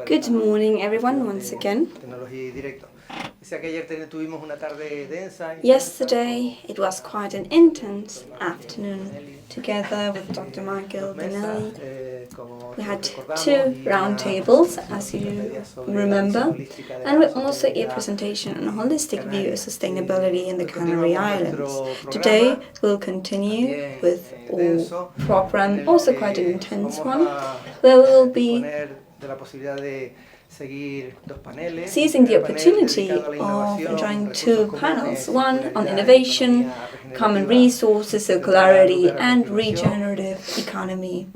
Good morning, everyone, once again. Yesterday, it was quite an intense afternoon together with Dr. Michael Canary. We had 2 roundtables, as you remember, and we also a presentation on a holistic view of sustainability in the Canary Islands. Today, we'll continue with our program, also quite an intense one, where we will be seizing the opportunity of enjoying 2 panels, one on innovation, common resources, circularity and regenerative economy.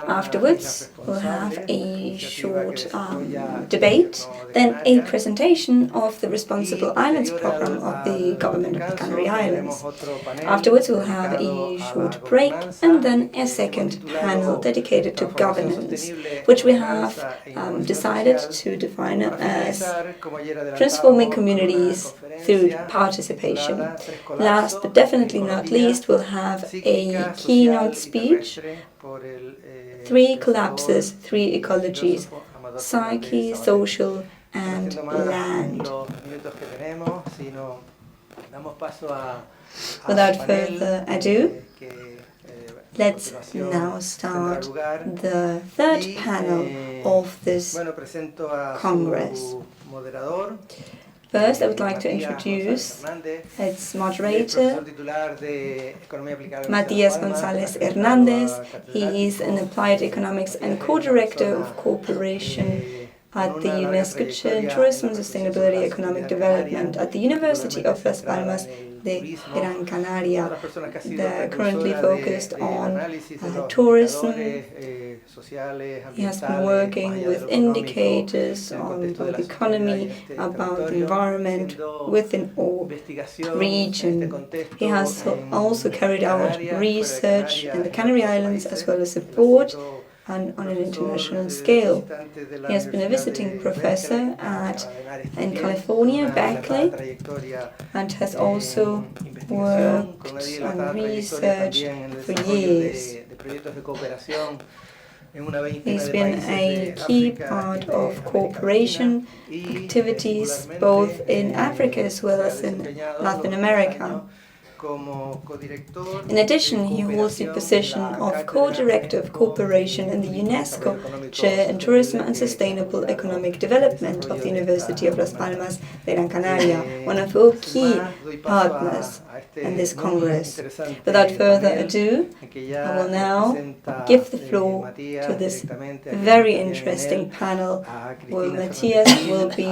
Afterwards, we'll have a short debate, then a presentation of the Responsible Islands program of the government of the Canary Islands. Afterwards, we'll have a short break and then a second panel dedicated to governance, which we have decided to define as transforming communities through participation. Last but definitely not least, we'll have a keynote speech, 3 collapses, 3 ecologies, psyche, social and land. Without further ado, let's now start the 3rd panel of this Congress. First, I would like to introduce its moderator, Matías González Hernández. He is an applied economics and co-director of cooperation at the UNESCO Chair in Tourism and Sustainability Economic Development at the University of Las Palmas de Gran Canaria. They're currently focused on tourism. He has been working with indicators on the economy, about the environment within our region. He has also carried out research in the Canary Islands as well as abroad and on an international scale. He has been a visiting professor in California, Berkeley, and has also worked on research for years. He's been a key part of cooperation activities both in Africa as well as in Latin America. In addition, he holds the position of co-director of cooperation in the UNESCO Chair in Tourism and Sustainable Economic Development of the University of Las Palmas de Gran Canaria, one of our key partners in this Congress. Without further ado, I will now give the floor to this very interesting panel where Matías will be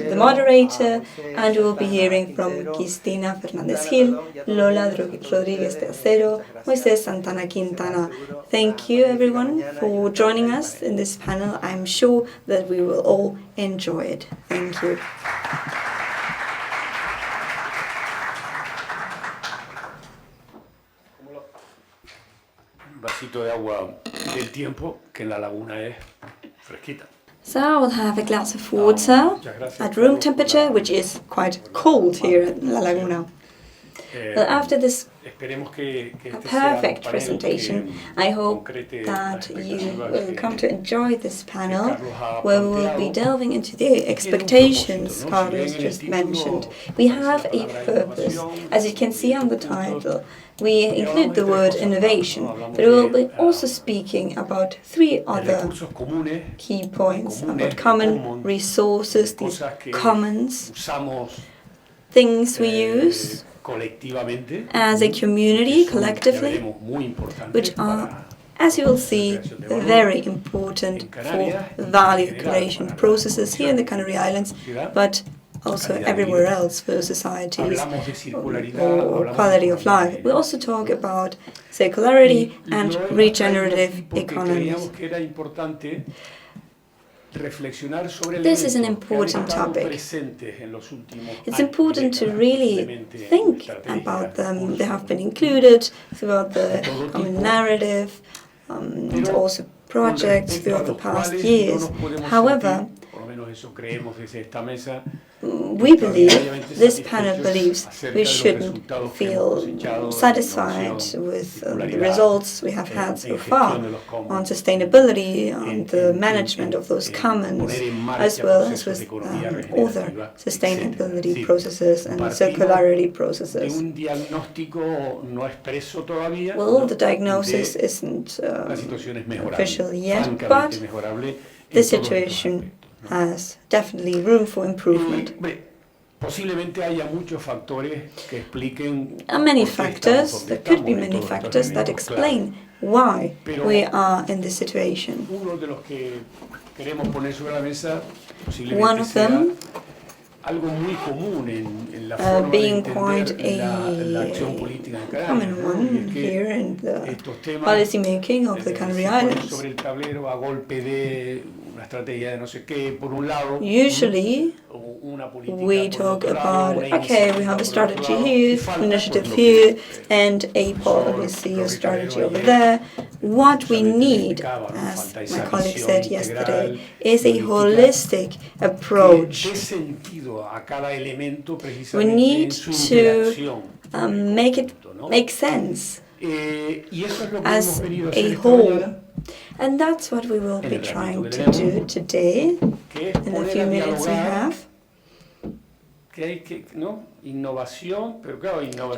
the moderator, and we will be hearing from Cristina Fernández Gil, Lola Rodríguez Tercero, Moisés Santana Quintana. Thank you everyone for joining us in this panel. I'm sure that we will all enjoy it. Thank you. Vasito de agua del tiempo, que en la laguna es fresquita. So I will have a glass of water at room temperature, which is quite cold here in La Laguna. Well, after this perfect presentation, I hope that you will come to enjoy this panel, where we will be delving into the expectations Carlos just mentioned. We have a purpose. As you can see on the title, we include the word innovation, but we will be also speaking about 3 other key points about common resources, these commons, things we use as a community, collectively, which are, as you will see, very important for value creation processes here in the Canary Islands, but also everywhere else for societies or quality of life. We also talk about circularity and regenerative economies. This is an important topic. It's important to really think about them. They have been included throughout the common narrative and also projects throughout the past years. However, menos eso creemos desde esta mesa, we believe, this panel believes, we shouldn't feel satisfied with the results we have had so far on sustainability, on the management of those commons, as well as with other sustainability processes and circularity processes. Well, the diagnosis isn't official yet, but the situation has definitely room for improvement. Many factors, there could be many factors that explain why we are in this situation. One of them being quite a common one here in the policy making of the Canary Islands. Usually, we talk about, okay, we have a strategy here, an initiative here, and a policy or strategy over there. What we need, as my colleague said yesterday, is a holistic approach. We need to make it make sense as a whole. And that's what we will be trying to do today, in the few minutes we have. To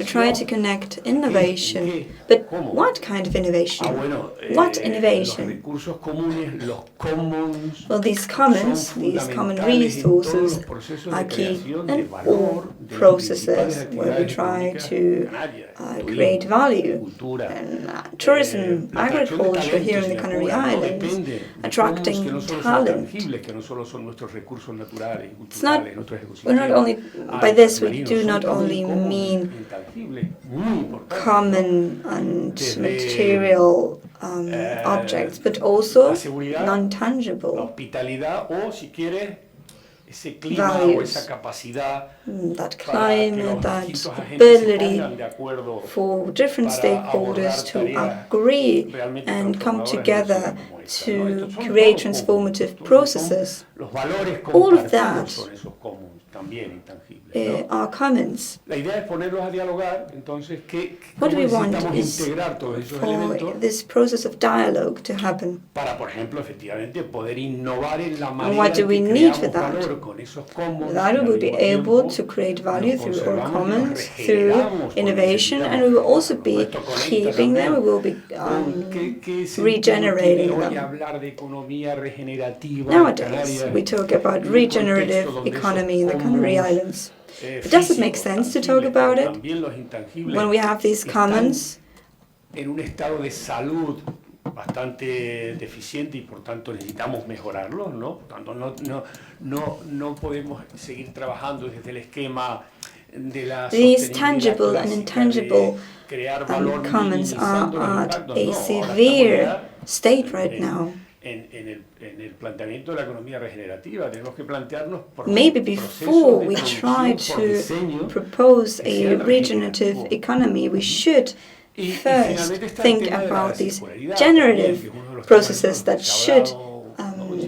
try to connect innovation. But what kind of innovation? What innovation? Well, these common resources are key in all processes where we try to create value. And tourism, agriculture here in the Canary Islands, attracting talent. It's not, we're not only, by this we do not only mean common and material objects, but also non-tangible values. That climate, that ability for different stakeholders to agree and come together to create transformative processes. All of that are commons. What we want is for this process of dialogue to happen. And what do we need for that? That we will be able to create value through our commons, through innovation, and we will also be keeping them, we will be regenerating them. Nowadays, we talk about regenerative economy in the Canary Islands. But does it make sense to talk about it when we have these commons bastante deficiente y por tanto necesitamos mejorarlo, ¿no? Por tanto, no podemos seguir trabajando desde el esquema de la These tangible and intangible commons are at a severe state right now. En el planteamiento de la economía regenerativa tenemos que plantearnos maybe before we try to propose a regenerative economy, we should first think about these generative processes that should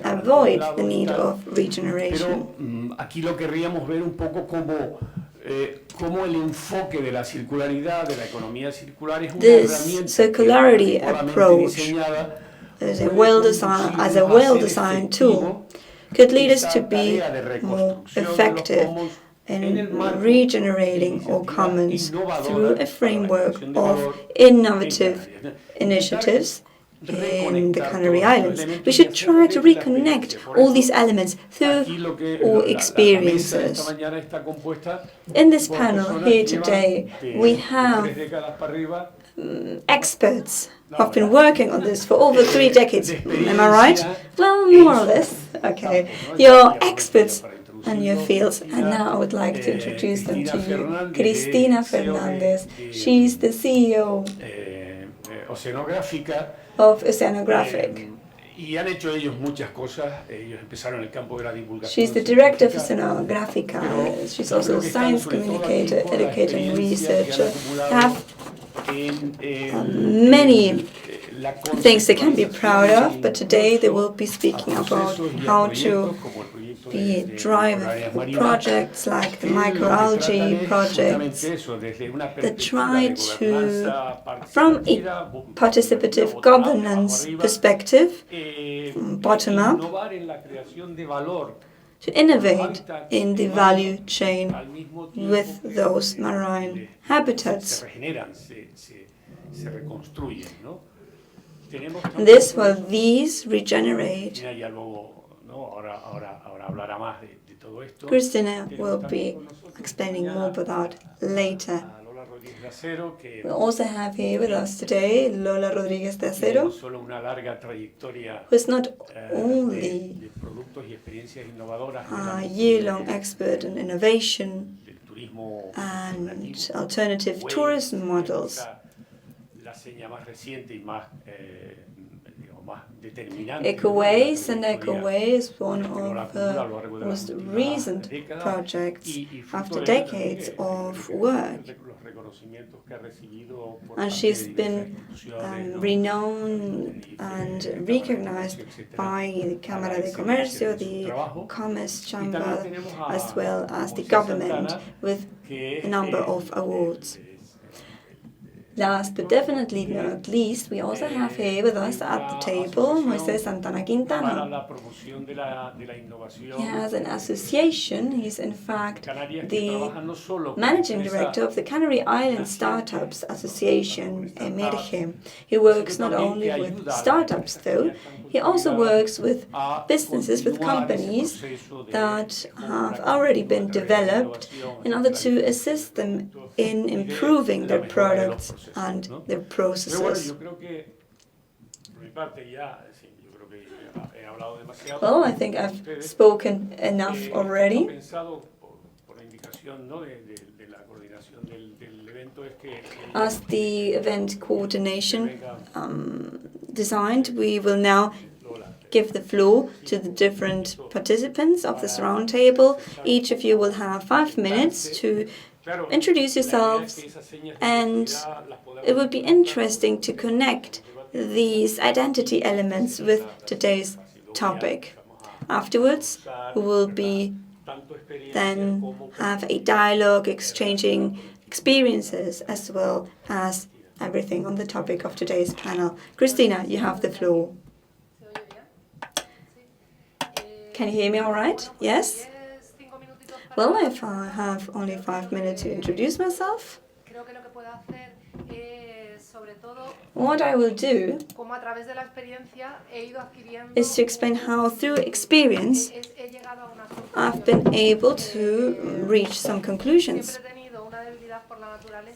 avoid the need of regeneration. Aquí lo querríamos ver un poco como el enfoque de la circularidad, de la economía circular es una herramienta circularity approach as a well-designed tool could lead us to be more effective in regenerating our commons through a framework of innovative initiatives in the Canary Islands. We should try to reconnect all these elements through our experiences. In this panel here today, we have experts who have been working on this for over 3 decades. Am I right? Well, more or less. Okay. You're experts in your fields, and now I would like to introduce them to you. Cristina Fernandez, she's the CEO of Oceanographic. She's the director of Oceanographica. She's also a science communicator, educator, and researcher. Have many things they can be proud of, but today they will be speaking about how to be driver for projects like the microalgae projects that try to, from a participative governance perspective, bottom up, to innovate in the value chain with those marine habitats. And this, while these regenerate. Cristina will be explaining more about that later. We also have here with us today Lola Rodriguez de Acero, who is not only a year-long expert in innovation and alternative tourism models. EcoWays, and EcoWay is one of the most recent projects after decades of work. And she's been renowned and recognized by the Cámara de Comercio, the Commerce Chamber, as well as the government, with a number of awards. Last but definitely not least, we also have here with us at the table Moisés Santana Quintana. He has an association. He's in fact the managing director of the Canary Island Startups Association, Emerge. He works not only with startups though, he also works with businesses, with companies that have already been developed in order to assist them in improving their products and their processes. Well, I think I've spoken enough already. As the event coordination designed, we will now give the floor to the different participants of this roundtable. Each of you will have 5 minutes to introduce yourselves, and it would be interesting to connect these identity elements with today's topic. Afterwards, we will then have a dialogue exchanging experiences as well as everything on the topic of today's panel. Cristina, you have the floor. Can you hear me all right? Yes? Well, if I have only 5 minutes to introduce myself, what I will do is to explain how through experience I've been able to reach some conclusions.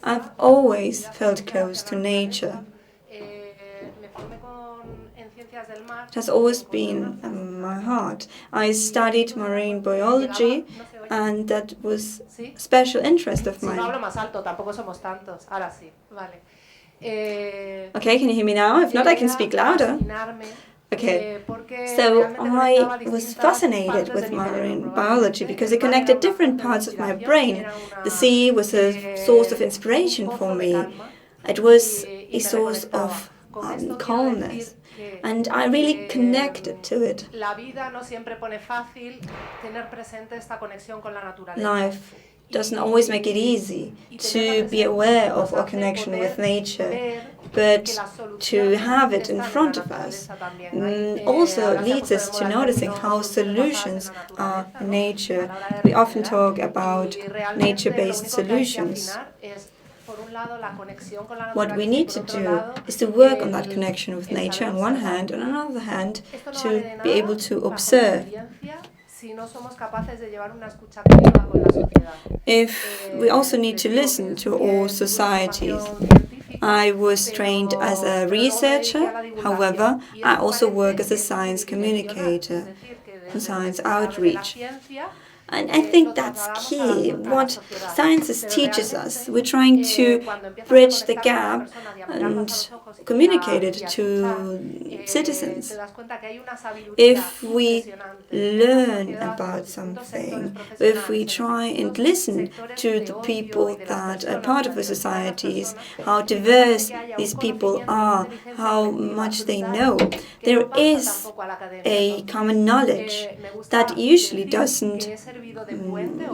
I've always felt close to nature. It has always been in my heart. I studied marine biology, and that was a special interest of mine. Okay, can you hear me now? If not, I can speak louder. Okay, so I was fascinated with marine biology because it connected different parts of my brain. The sea was a source of inspiration for me. It was a source of calmness, and I really connected to it. Life doesn't always make it easy to be aware of our connection with nature, but to have it in front of us also leads us to noticing how solutions are nature. We often talk about nature-based solutions. What we need to do is to work on that connection with nature on one hand, and on the other hand, to be able to observe. If we also need to listen to all societies. I was trained as a researcher, however, I also work as a science communicator and science outreach. And I think that's key. What sciences teaches us, we're trying to bridge the gap and communicate it to citizens. If we learn about something, if we try and listen to the people that are part of the societies, how diverse these people are, how much they know, there is a common knowledge that usually doesn't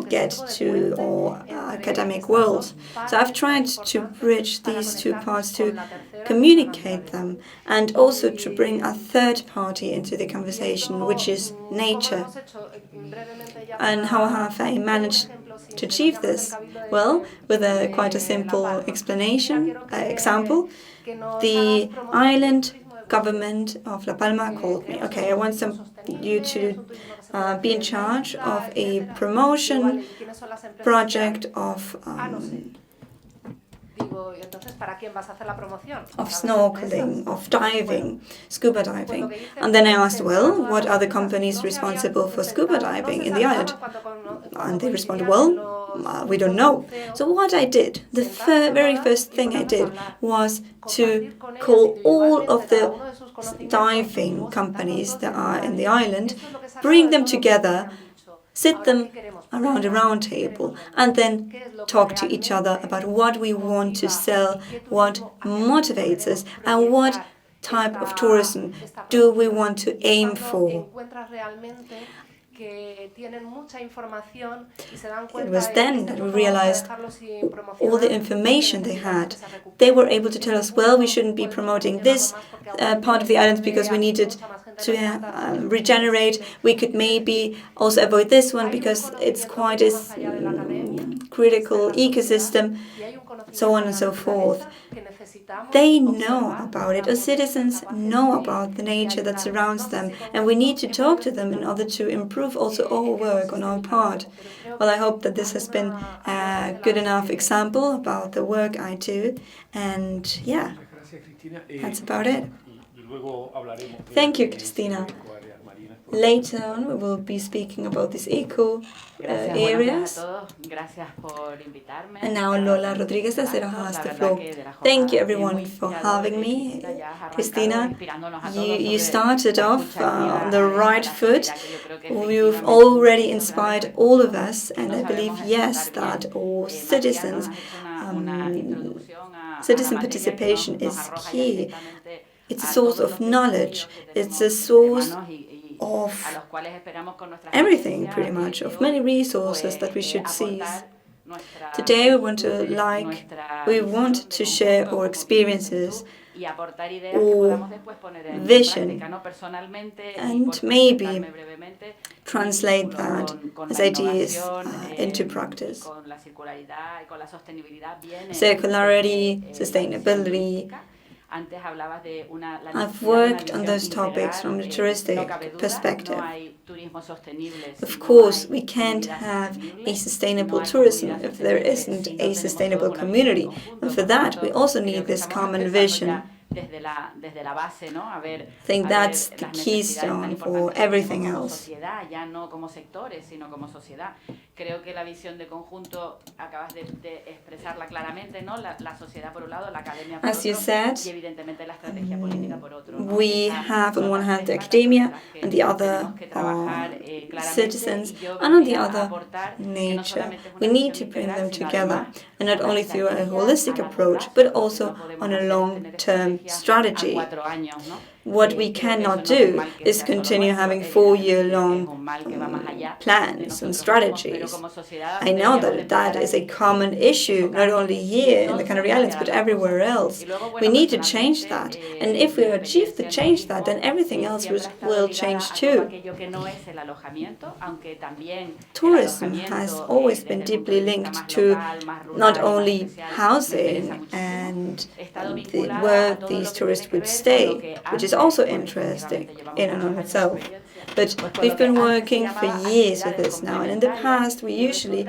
get to our academic world. So I've tried to bridge these two parts, to communicate them, and also to bring a third party into the conversation, which is nature. And how have I managed to achieve this? Well, with quite a simple example. The island government of La Palma called me. Okay, I want you to be in charge of a promotion project of snorkeling, of diving, scuba diving. And then I asked, well, what are the companies responsible for scuba diving in the island? And they responded, well, we don't know. So what I did, the very first thing I did was to call all of the diving companies that are in the island, bring them together, sit them around a round table, and then talk to each other about what we want to sell, what motivates us, and what type of tourism do we want to aim for. It was then that we realized all the information they had. They were able to tell us, well, we shouldn't be promoting this part of the island because we needed to regenerate. We could maybe also avoid this one because it's quite a critical ecosystem, so on and so forth. They know about it. Our citizens know about the nature that surrounds them, and we need to talk to them in order to improve also our work on our part. Well, I hope that this has been a good enough example about the work I do, and yeah, that's about it. Thank you, Cristina. Later on, we will be speaking about these eco areas. And now Lola Rodriguez has the floor. Thank you, everyone, for having me. Cristina, you started off on the right foot. You've already inspired all of us, and I believe, yes, that all citizens, citizen participation is key. It's a source of knowledge. It's a source of everything, pretty much, of many resources that we should seize. Today we want to share our experiences, or vision, and maybe translate that as ideas into practice. Circularity, sustainability. I've worked on those topics from the touristic perspective. Of course, we can't have a sustainable tourism if there isn't a sustainable community. And for that, we also need this common vision. I think that's the keystone for everything else. Creo que la visión de conjunto acabas de expresarla claramente, ¿no? La sociedad por un lado, la academia por otro, y evidentemente la estrategia política por otro. We have on one hand the academia, and the other citizens, and on the other nature. We need to bring them together, and not only through a holistic approach, but also on a long-term strategy. What we cannot do is continue having 4-year-long plans and strategies. I know that that is a common issue, not only here in the Canary Islands, but everywhere else. We need to change that. And if we achieve to change that, then everything else will change too. Tourism has always been deeply linked to not only housing and where these tourists would stay, which is also interesting in and of itself. But we've been working for years with this now, and in the past we usually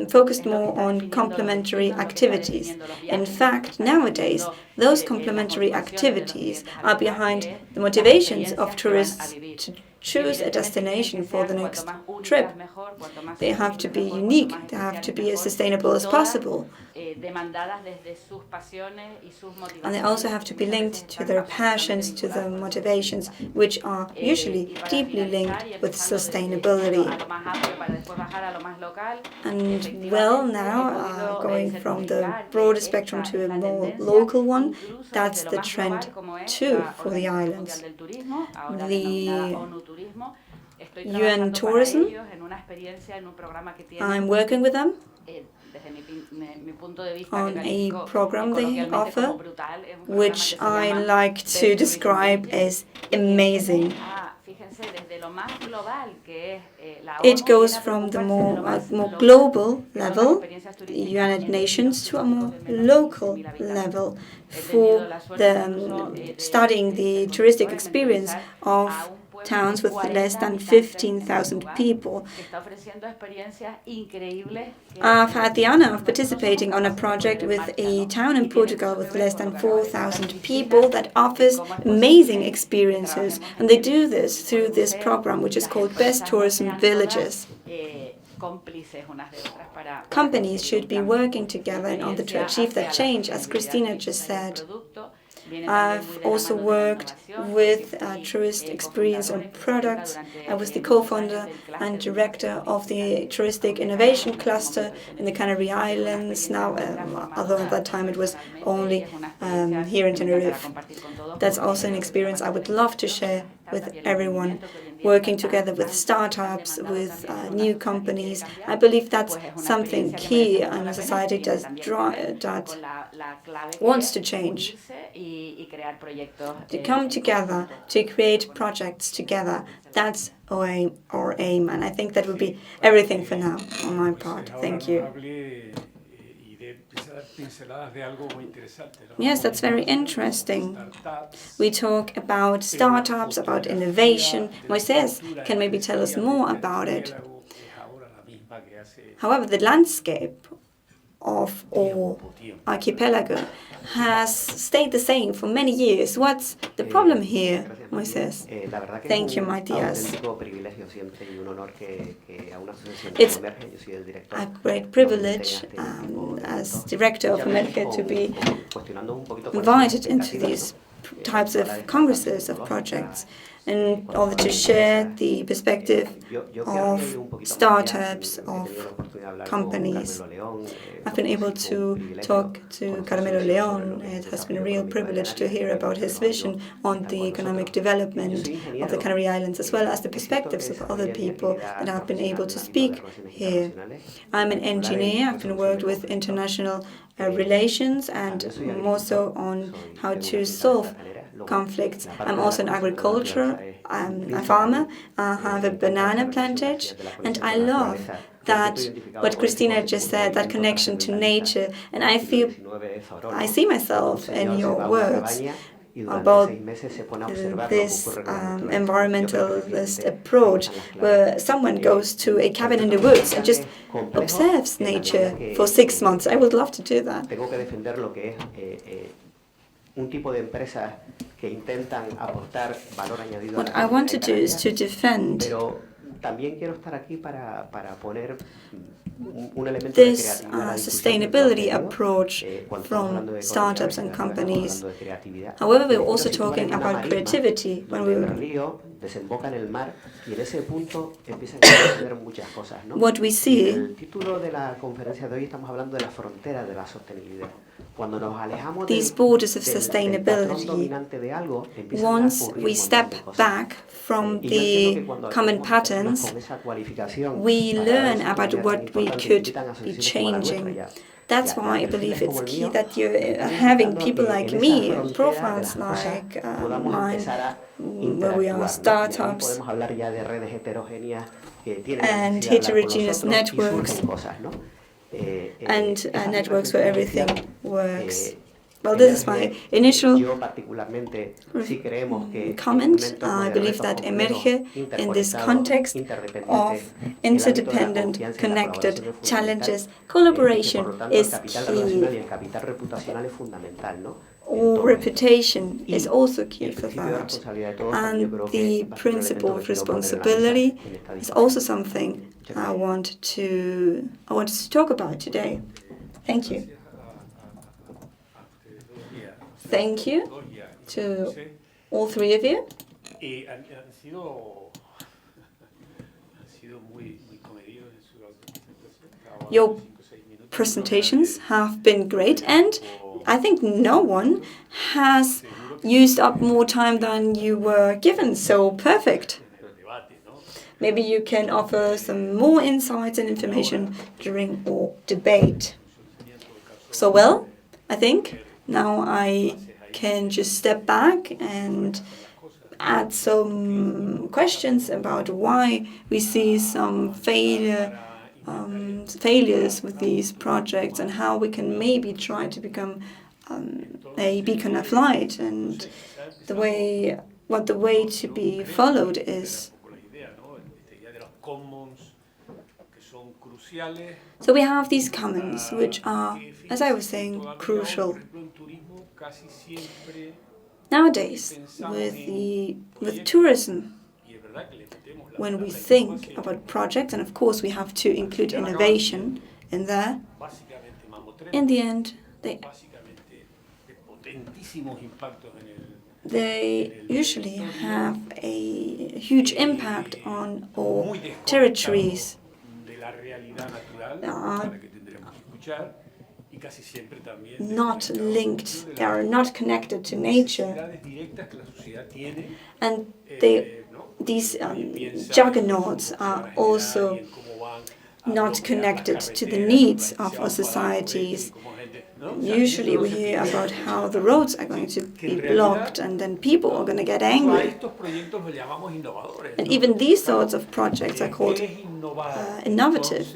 focused more on complementary activities. In fact, nowadays, those complementary activities are behind the motivations of tourists to choose a destination for the next trip. They have to be unique, they have to be as sustainable as possible. And they also have to be linked to their passions, to their motivations, which are usually deeply linked with sustainability. And well, now going from the broader spectrum to a more local one, that's the trend too for the islands. The UN Tourism, I'm working with them on a program they offer, which I like to describe as amazing. It goes from the more global level, the United Nations, to a more local level for the studying the touristic experience of towns with less than 15,000 people. I've had the honor of participating on a project with a town in Portugal with less than 4,000 people that offers amazing experiences, and they do this through this program which is called Best Tourism Villages. Companies should be working together in order to achieve that change, as Christina just said. I've also worked with tourist experience and products. I was the co-founder and director of the Touristic Innovation Cluster in the Canary Islands. Now, although at that time it was only here in Tenerife. That's also an experience I would love to share with everyone. Working together with startups, with new companies. I believe that's something key in a society that wants to change. To come together, to create projects together, that's our aim, and I think that would be everything for now on my part. Thank you. Yes, that's very interesting. We talk about startups, about innovation. Moises can maybe tell us more about it. However, the landscape of our archipelago has stayed the same for many years. What's the problem here, Moises? Thank you, Matías. It's a great privilege as director of Emerge to be invited into these types of congresses, of projects, in order to share the perspective of startups, of companies. I've been able to talk to Carmelo León. It has been a real privilege to hear about his vision on the economic development of the Canary Islands, as well as the perspectives of other people that have been able to speak here. I'm an engineer. I've been worked with international relations and more so on how to solve conflicts. I'm also in agriculture. I'm a farmer. I have a banana plantage, and I love that what Christina just said, that connection to nature, and I see myself in your words about this environmentalist approach where someone goes to a cabin in the woods and just observes nature for 6 months. I would love to do that. What I want to do is to defend this sustainability approach from startups and companies. However, we're also talking about creativity when we what we see. These borders of sustainability, once we step back from the common patterns, we learn about what we could be changing. That's why I believe it's key that you're having people like me, profiles like mine, where we are startups and heterogeneous networks, and networks where everything works Well, this is my initial comment. I believe that emerge in this context of interdependent, connected challenges. Collaboration is key. Or reputation is also key for that. And the principle of responsibility is also something I want to talk about today. Thank you. Thank you to all three of you. Your presentations have been great, and I think no one has used up more time than you were given, so perfect. Maybe you can offer some more insights and information during our debate. So, well, I think now I can just step back and add some questions about why we see some failures with these projects and how we can maybe try to become a beacon of light, and the way to be followed is. So we have these commons, which are, as I was saying, crucial. Nowadays, with tourism, when we think about projects, and of course we have to include innovation in there, in the end, they usually have a huge impact on our territories. Not linked, they are not connected to nature. And these juggernauts are also not connected to the needs of our societies. Usually we hear about how the roads are going to be blocked and then people are going to get angry. And even these sorts of projects are called innovative.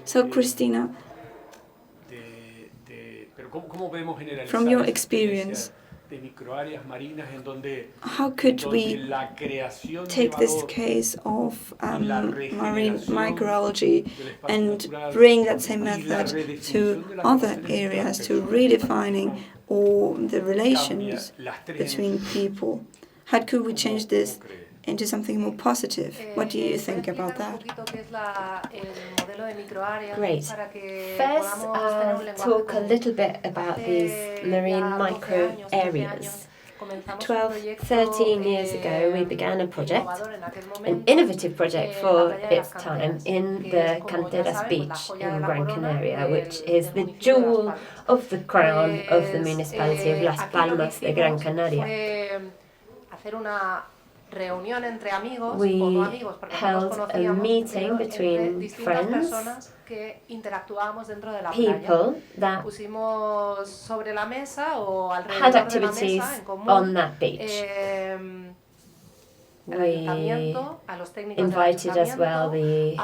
So, Christina, from your experience, how could we take this case of marine microalgae and bring that same method to other areas, to redefining all the relations between people? How could we change this into something more positive? What do you think about that? Great. First, I'll talk a little bit about these marine micro areas. 12, 13 years ago, we began a project, an innovative project for its time, in the Canteras beach in Gran Canaria, which is the jewel of the crown of the municipality of Las Palmas de Gran Canaria. We held a meeting between friends, people that had activities on that beach. We invited as well the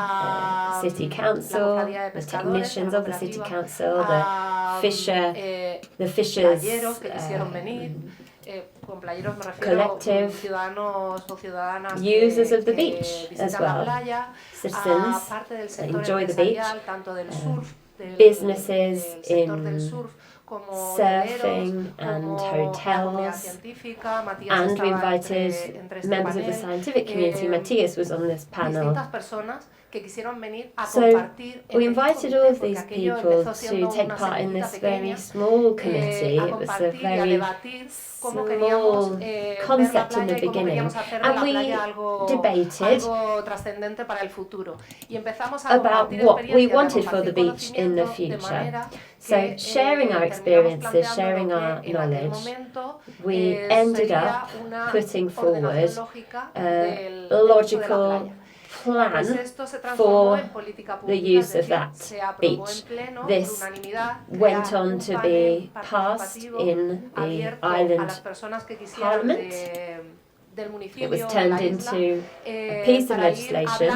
city council, the technicians of the city council, the fishers collective, users of the beach as well, citizens that enjoy the beach, businesses in surfing and hotels, and we invited members of the scientific community. Matthias was on this panel. So we invited all of these people to take part in this very small committee. It was a very small concept in the beginning, and we debated about what we wanted for the beach in the future. So sharing our experiences, sharing our knowledge, we ended up putting forward a logical plan for the use of that beach. This went on to be passed in the island parliament It was turned into a piece of legislation,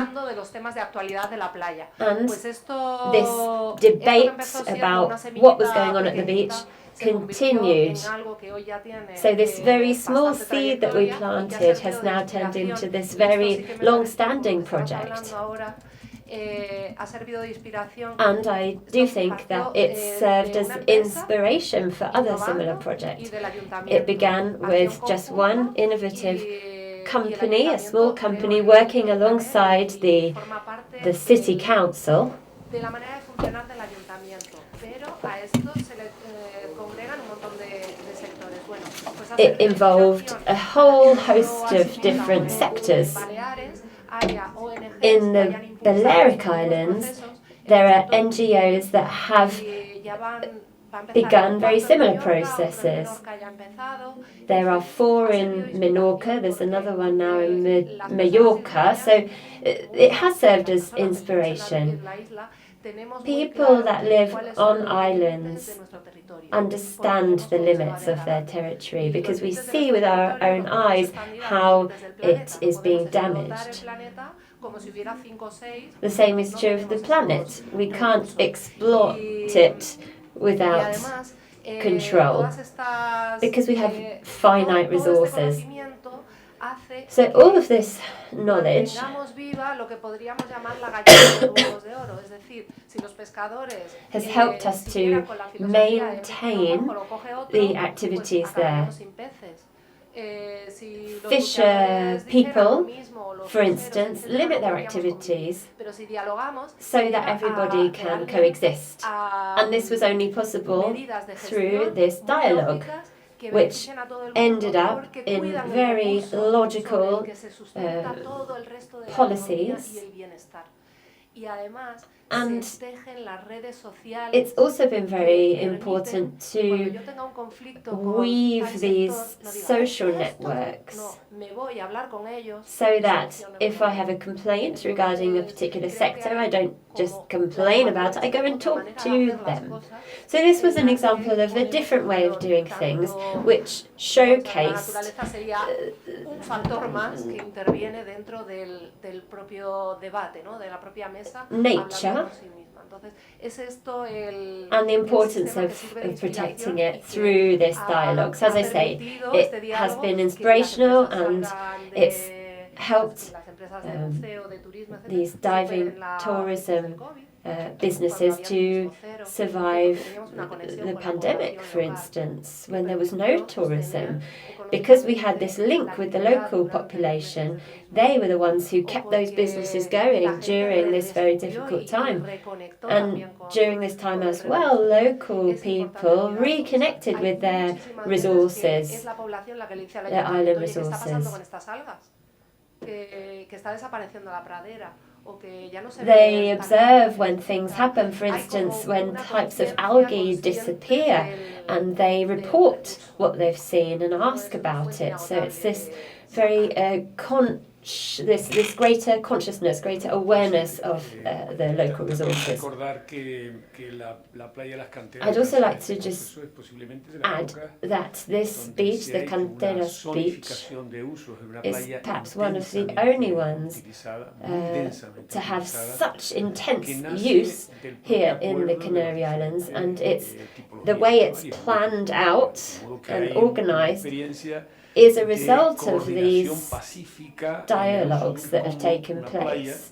and this debate about what was going on at the beach continued. So this very small seed that we planted has now turned into this very long-standing project. And I do think that it served as inspiration for other similar projects. It began with just one innovative company, a small company working alongside the city council. It involved a whole host of different sectors. In the Balearic Islands, there are NGOs that have begun very similar processes. There are 4 in Menorca, there's another one now in Mallorca, so it has served as inspiration. People that live on islands understand the limits of their territory because we see with our own eyes how it is being damaged. The same is true of the planet. We can't exploit it without control because we have finite resources. So all of this knowledge has helped us to maintain the activities there. Fisher people, for instance, limit their activities so that everybody can coexist. And this was only possible through this dialogue, which ended up in very logical policies. And it's also been very important to weave these social networks so that if I have a complaint regarding a particular sector, I don't just complain about it, I go and talk to them. So this was an example of a different way of doing things, which showcased nature and the importance of protecting it through this dialogue. So as I say, it has been inspirational and it's helped these diving tourism businesses to survive the pandemic, for instance, when there was no tourism. Because we had this link with the local population, they were the ones who kept those businesses going during this very difficult time. And during this time as well, local people reconnected with their resources, their island resources. They observe when things happen, for instance, when types of algae disappear, and they report what they've seen and ask about it. So it's this very this greater consciousness, greater awareness of the local resources. I'd also like to just add that this beach, the Canteras beach, is perhaps one of the only ones to have such intense use here in the Canary Islands, and it's the way it's planned out and organised is a result of these dialogues that have taken place.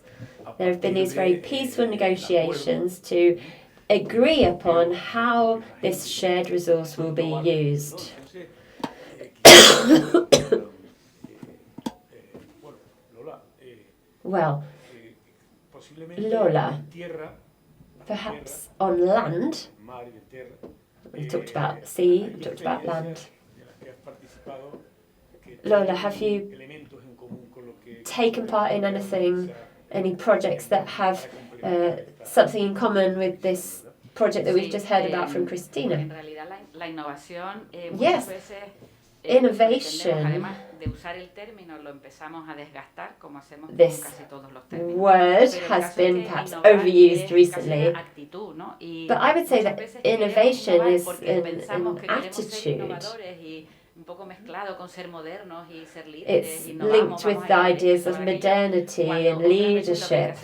There have been these very peaceful negotiations to agree upon how this shared resource will be used. Well, Lola, perhaps on land, we talked about sea, we talked about land. Lola, have you taken part in anything, any projects that have something in common with this project that we've just heard about from Cristina? Yes, innovation. This word has been perhaps overused recently, but I would say that innovation is an attitude. It's linked with the ideas of modernity and leadership.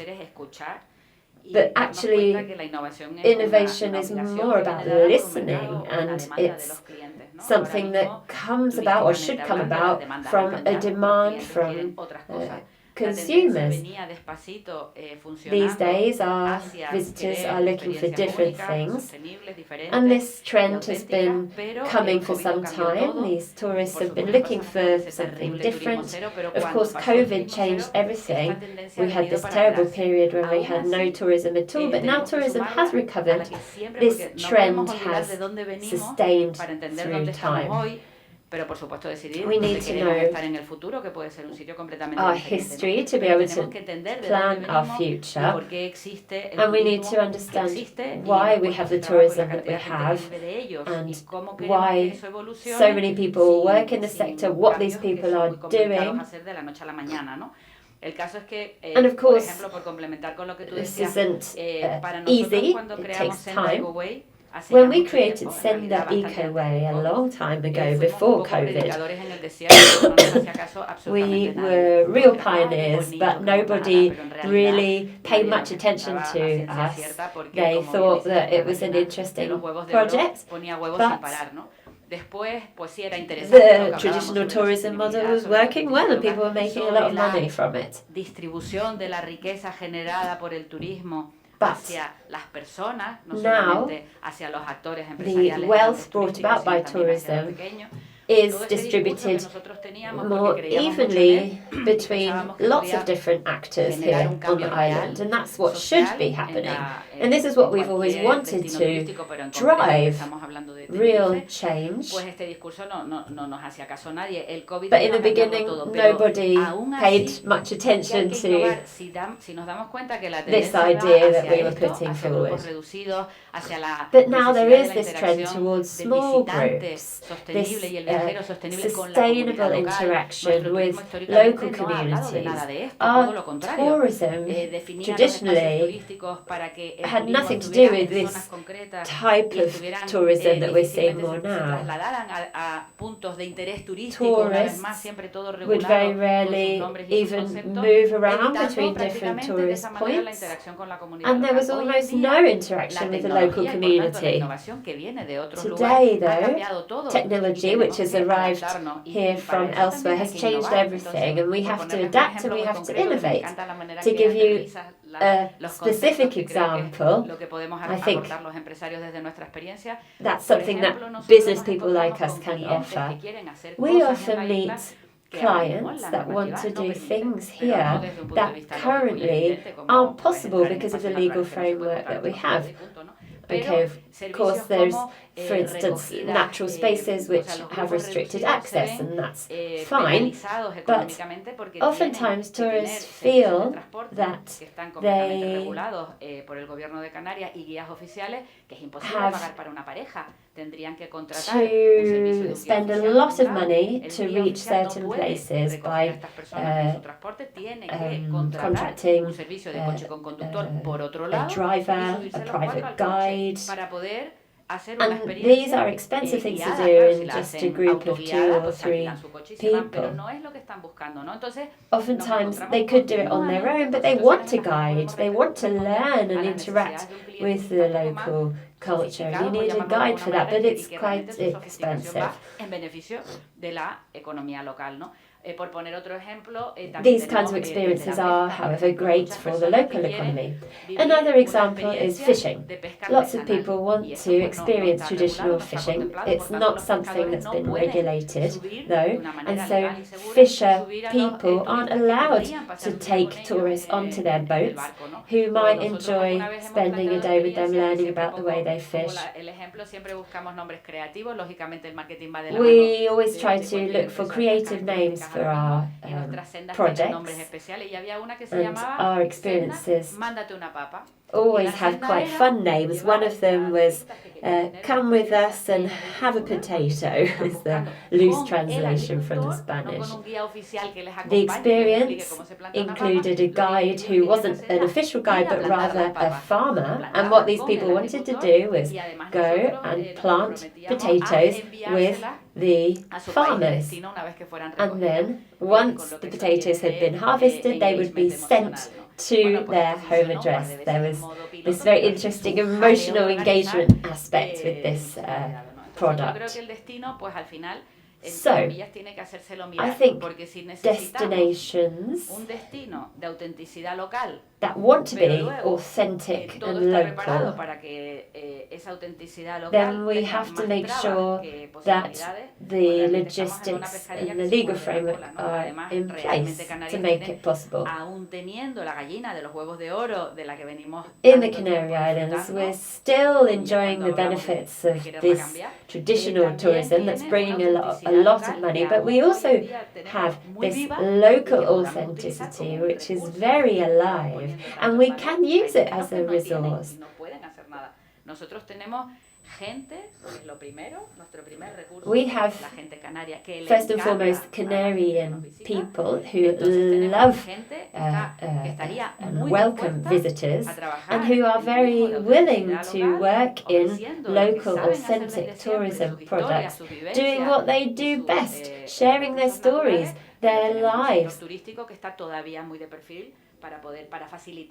But actually, innovation is more about listening, and it's something that comes about or should come about from a demand from consumers. These days, our visitors are looking for different things, and this trend has been coming for some time. These tourists have been looking for something different. Of course, COVID changed everything. We had this terrible period when we had no tourism at all, but now tourism has recovered. This trend has sustained through time. We need to know our history to be able to plan our future, and we need to understand why we have the tourism that we have and why so many people work in the sector, what these people are doing. And of course, this isn't easy, it takes time. When we created Senda Eco-Way a long time ago, before COVID, we were real pioneers, but nobody really paid much attention to us. They thought that it was an interesting project, but the traditional tourism model was working well and people were making a lot of money from it. But now, the wealth brought about by tourism is distributed more evenly between lots of different actors here on the island, and that's what should be happening. And this is what we've always wanted to drive, real change. But in the beginning, nobody paid much attention to this idea that we were putting forward. But now there is this trend towards small groups, this sustainable interaction with local communities. Our tourism traditionally had nothing to do with this type of tourism that we're seeing more now. Tourists would very rarely even move around between different tourist points, and there was almost no interaction with the local community. Today, though, technology, which has arrived here from elsewhere, has changed everything, and we have to adapt and we have to innovate. To give you a specific example, I think that's something that business people like us can offer. We often meet clients that want to do things here that currently aren't possible because of the legal framework that we have. Okay, of course there's, for instance, natural spaces which have restricted access, and that's fine, but oftentimes tourists feel that they have to spend a lot of money to reach certain places by contracting a driver, a private guide. And these are expensive things to do in just a group of 2 or 3 people. Oftentimes they could do it on their own, but they want a guide, they want to learn and interact with the local culture. You need a guide for that, but it's quite expensive. These kinds of experiences are, however, great for the local economy. Another example is fishing. Lots of people want to experience traditional fishing. It's not something that's been regulated, though, and so fisher people aren't allowed to take tourists onto their boats who might enjoy spending a day with them learning about the way they fish. We always try to look for creative names for our projects, and our experiences always have quite fun names. One of them was "Come with us and have a potato" is the loose translation from the Spanish. The experience included a guide who wasn't an official guide but rather a farmer, and what these people wanted to do was go and plant potatoes with the farmers. And then, once the potatoes had been harvested, they would be sent to their home address. There was this very interesting emotional engagement aspect with this product. So, I think destinations that want to be authentic and local, then we have to make sure that the logistics and the legal framework are in place to make it possible. In the Canary Islands, we're still enjoying the benefits of this traditional tourism that's bringing a lot of money, but we also have this local authenticity which is very alive, and we can use it as a resource. We have, first and foremost, Canarian people who love and welcome visitors and who are very willing to work in local, authentic tourism products, doing what they do best, sharing their stories, their lives.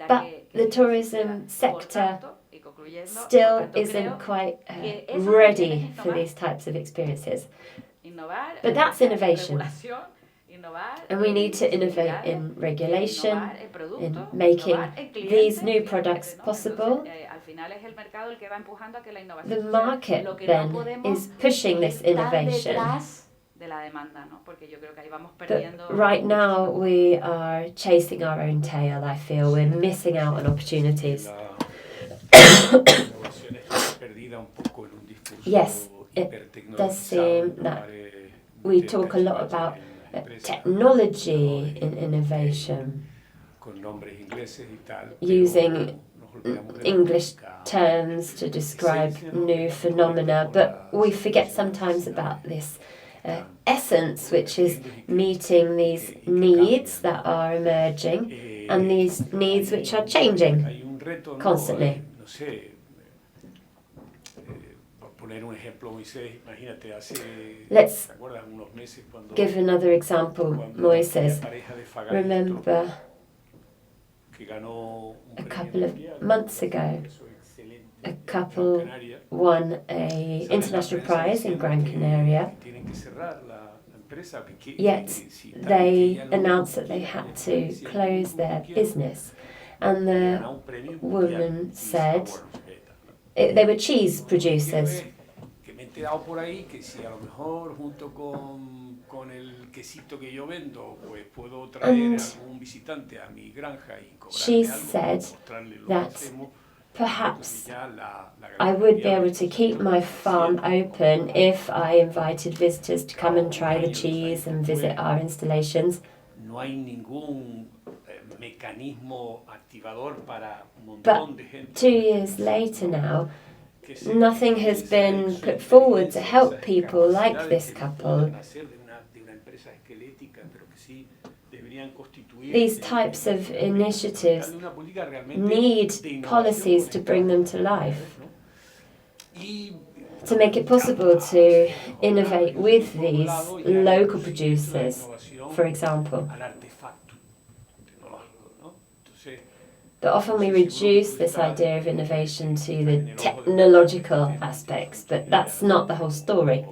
But the tourism sector still isn't quite ready for these types of experiences. But that's innovation. And we need to innovate in regulation, in making these new products possible. The market then is pushing this innovation. But right now we are chasing our own tail, I feel. We're missing out on opportunities. Yes, it does seem that we talk a lot about technology in innovation, using English terms to describe new phenomena, but we forget sometimes about this essence, which is meeting these needs that are emerging and these needs which are changing constantly. Let's give another example, Moises. Remember a couple of months ago, a couple won an international prize in Gran Canaria, yet they announced that they had to close their business. And the woman said they were cheese producers. And she said that perhaps I would be able to keep my farm open if I invited visitors to come and try the cheese and visit our installations. But 2 years later now, nothing has been put forward to help people like this couple. These types of initiatives need policies to bring them to life, to make it possible to innovate with these local producers, for example. But often we reduce this idea of innovation to the technological aspects, but that's not the whole story.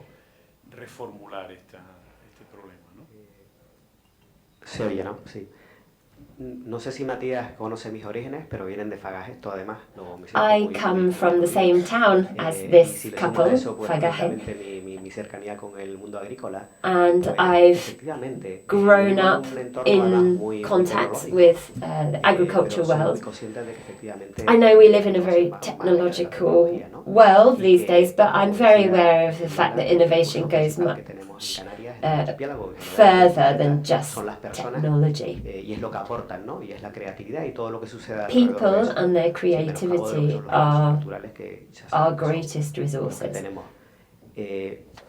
Se oye, ¿no? Sí. No sé si Matías conoce mis orígenes, pero vienen de Fagagesto, además. I come from the same town as this couple, Fagaje. Mi cercanía con el mundo agrícola. And I've grown up in contact with the agricultural world. I know we live in a very technological world these days, but I'm very aware of the fact that innovation goes much further than just technology. People and their creativity are our greatest resources.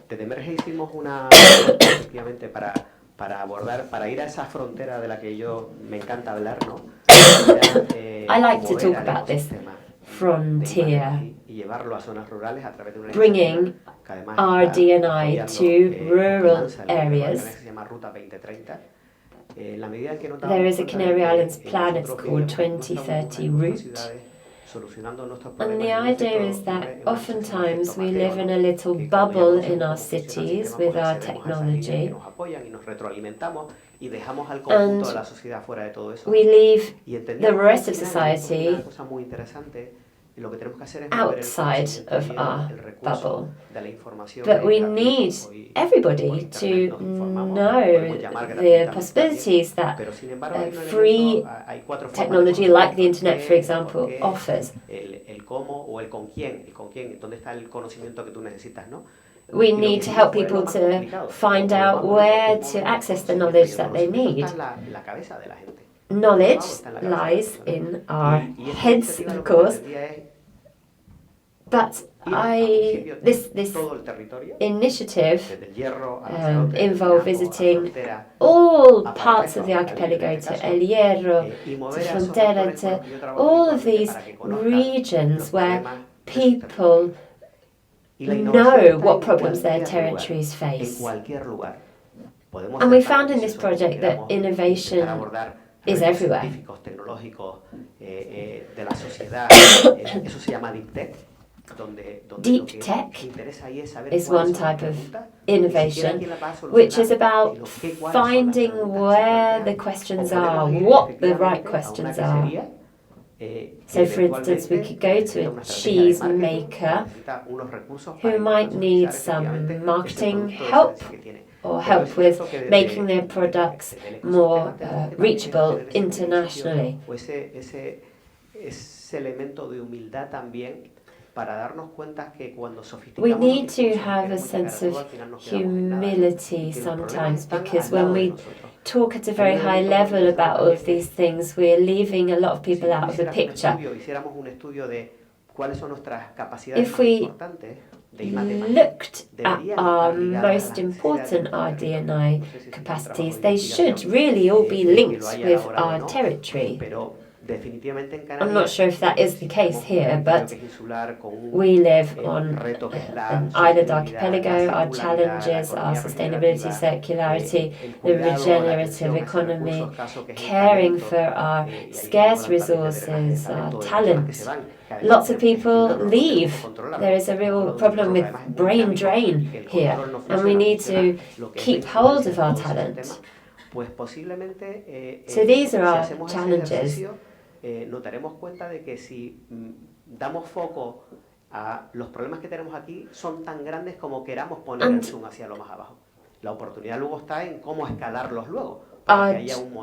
Desde Emerge hicimos una efectivamente para ir a esa frontera de la que yo me encanta hablar, ¿no? I like to talk about this frontier bringing RD&I to rural areas. There is a Canary Islands plan, it's called 2030 Route. And the idea is that oftentimes we live in a little bubble in our cities with our technology, and we leave the rest of society outside of our bubble. But we need everybody to know the possibilities that free technology like the internet, for example, offers. We need to help people to find out where to access the knowledge that they need. Knowledge lies in our heads, of course, but this initiative involved visiting all parts of the archipelago, to El Hierro, to Frontera, to all of these regions where people know what problems their territories face. And we found in this project that innovation is everywhere. Deep tech is one type of innovation, which is about finding where the questions are, what the right questions are. So, for instance, we could go to a cheese maker who might need some marketing help or help with making their products more reachable internationally. We need to have a sense of humility sometimes, because when we talk at a very high level about all of these things, we're leaving a lot of people out of the picture. If we looked at our most important RD&I capacities, they should really all be linked with our territory. I'm not sure if that is the case here, but we live on an island archipelago. Our challenges are sustainability, circularity, the regenerative economy, caring for our scarce resources, our talent. Lots of people leave. There is a real problem with brain drain here, and we need to keep hold of our talent. So these are our challenges. Notaremos cuenta de que si damos foco a los problemas que tenemos aquí, son tan grandes como queramos poner el zoom hacia lo más abajo. La oportunidad luego está en cómo escalarlos luego. Our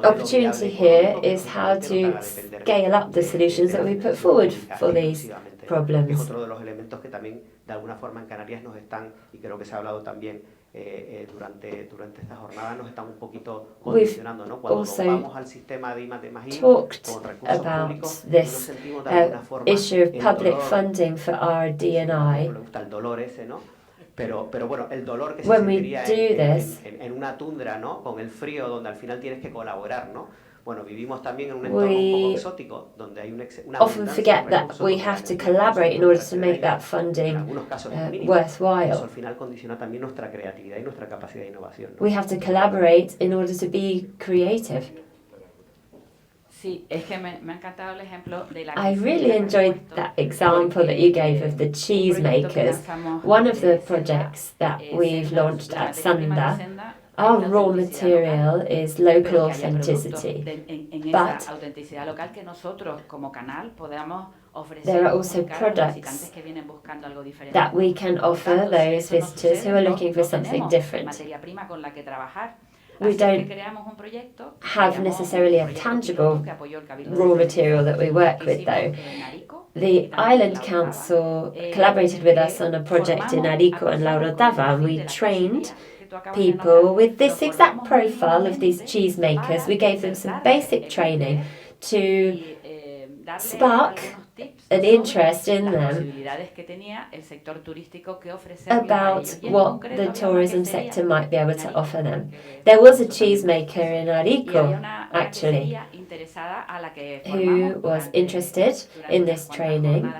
opportunity here is how to scale up the solutions that we put forward for these problems. Es otro de los elementos que también de alguna forma en Canarias nos están, y creo que se ha hablado también durante esta jornada, nos están un poquito condicionando, ¿no? Cuando vamos al sistema de I+D+I con recursos públicos, nos sentimos de alguna forma issue of public funding for RD&I. Le gusta el dolor ese, ¿no? Pero bueno, el dolor que se When sentiría en una tundra, ¿no? Con el frío, donde al final tienes que colaborar, ¿no? Bueno, vivimos también en un entorno un poco exótico, donde hay una often forget that we have to collaborate in order to make that funding worthwhile. Eso al final condiciona también nuestra creatividad y nuestra capacidad de innovación, ¿no? We have to collaborate in order to be creative. Sí, es que me ha encantado el ejemplo de la. I really enjoyed that example that you gave of the cheese makers. One of the projects that we've launched at Sanda, our raw material is local authenticity, but there are also products that we can offer those visitors who are looking for something different. We don't have necessarily a tangible raw material that we work with, though. The Island Council collaborated with us on a project in Arico and La Orotava, and we trained people with this exact profile of these cheese makers. We gave them some basic training to spark an interest in them about what the tourism sector might be able to offer them. There was a cheesemaker in Arico, actually, who was interested in this training,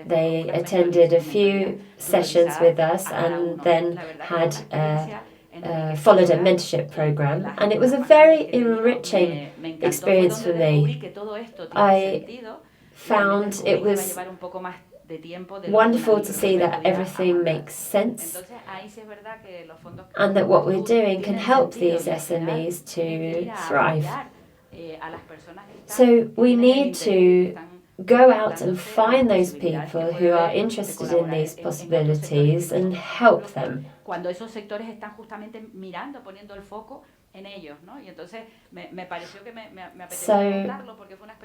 They attended a few sessions with us and then had followed a mentorship program, and it was a very enriching experience for me. I found it was wonderful to see that everything makes sense and that what we're doing can help these SMEs to thrive. So we need to go out and find those people who are interested in these possibilities and help them. So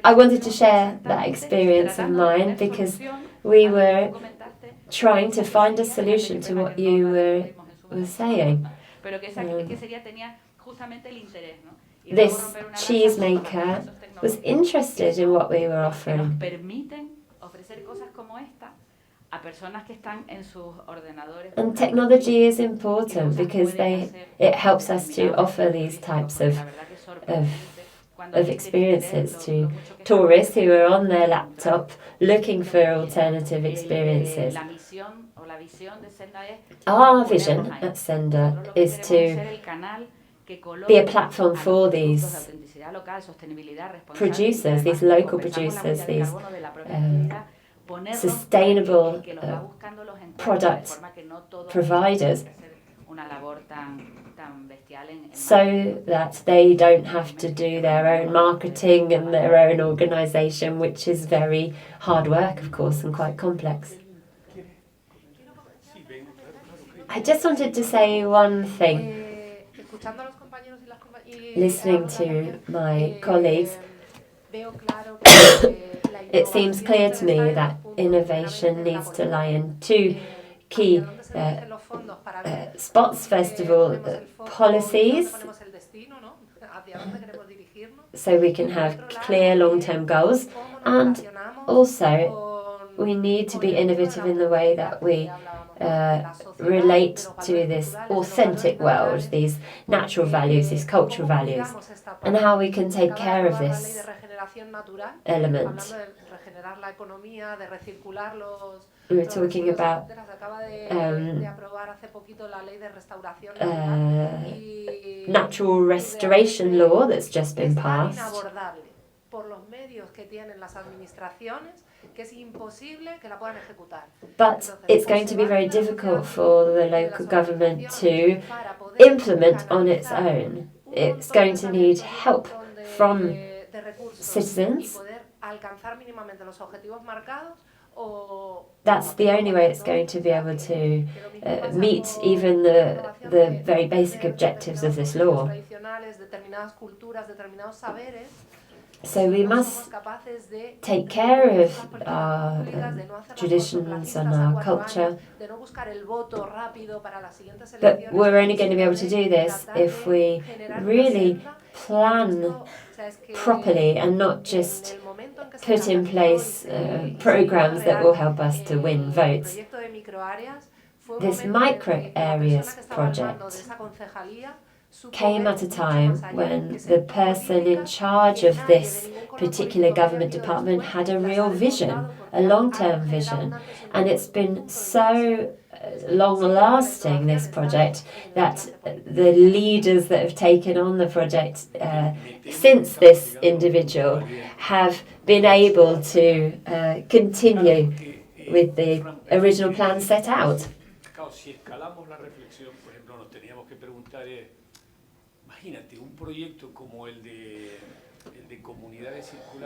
I wanted to share that experience of mine because we were trying to find a solution to what you were saying. This cheesemaker was interested in what we were offering. And technology is important because it helps us to offer these types of experiences to tourists who are on their laptop looking for alternative experiences. Our vision at Senda is to be a platform for these producers, these local producers, these sustainable product providers, so that they don't have to do their own marketing and their own organisation, which is very hard work, of course, and quite complex. I just wanted to say one thing. Listening to my colleagues, it seems clear to me that innovation needs to lie in two key spots. First of all, policies, so we can have clear long-term goals, and also we need to be innovative in the way that we relate to this authentic world, these natural values, these cultural values, and how we can take care of this element. We were talking about natural restoration law that's just been passed. But it's going to be very difficult for the local government to implement on its own. It's going to need help from citizens. That's the only way it's going to be able to meet even the very basic objectives of this law. So we must take care of our traditions and our culture. But we're only going to be able to do this if we really plan properly and not just put in place programs that will help us to win votes. This micro areas project came at a time when the person in charge of this particular government department had a real vision, a long-term vision, and it's been so long-lasting, this project, that the leaders that have taken on the project since this individual have been able to continue with the original plan set out.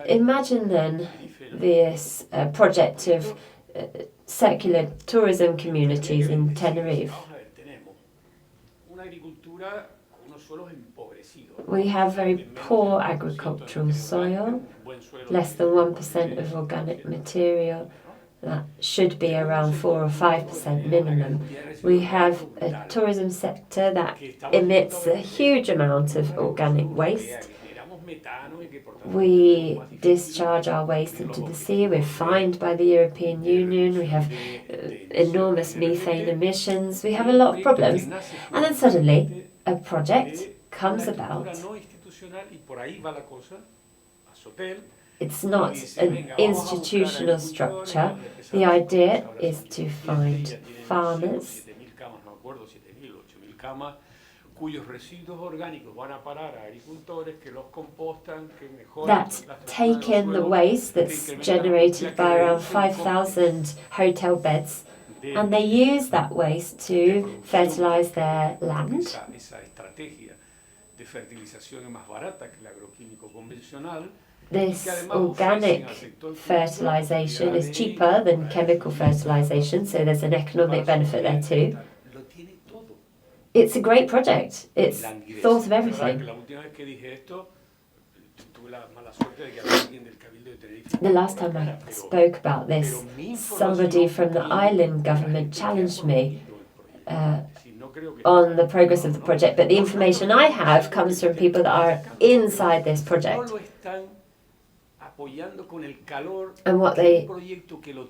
Imagine then this project of circular tourism communities in Tenerife. We have very poor agricultural soil, less than 1% of organic material. That should be around 4 or 5% minimum. We have a tourism sector that emits a huge amount of organic waste. We discharge our waste into the sea. We're fined by the European Union. We have enormous methane emissions. We have a lot of problems. And then suddenly a project comes about. It's not an institutional structure. The idea is to find farmers that take in the waste that's generated by around 5,000 hotel beds, and they use that waste to fertilize their land. This organic fertilization is cheaper than chemical fertilization, so there's an economic benefit there too. It's a great project. It's thought of everything. The last time I spoke about this, somebody from the island government challenged me on the progress of the project, but the information I have comes from people that are inside this project. And what they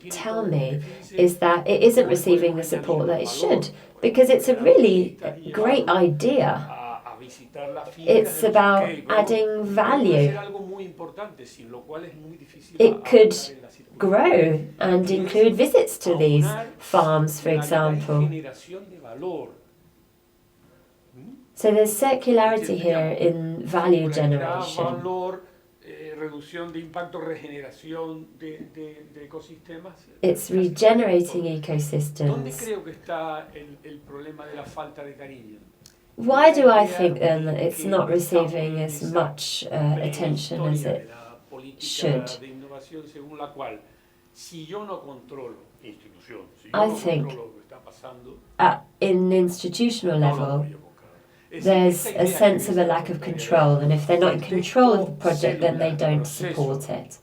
tell me is that it isn't receiving the support that it should, because it's a really great idea. It's about adding value. It could grow and include visits to these farms, for example. So there's circularity here in value generation. It's regenerating ecosystems. Why do I think then that it's not receiving as much attention as it should? I think in institutional level, there's a sense of a lack of control, and if they're not in control of the project, then they don't support it.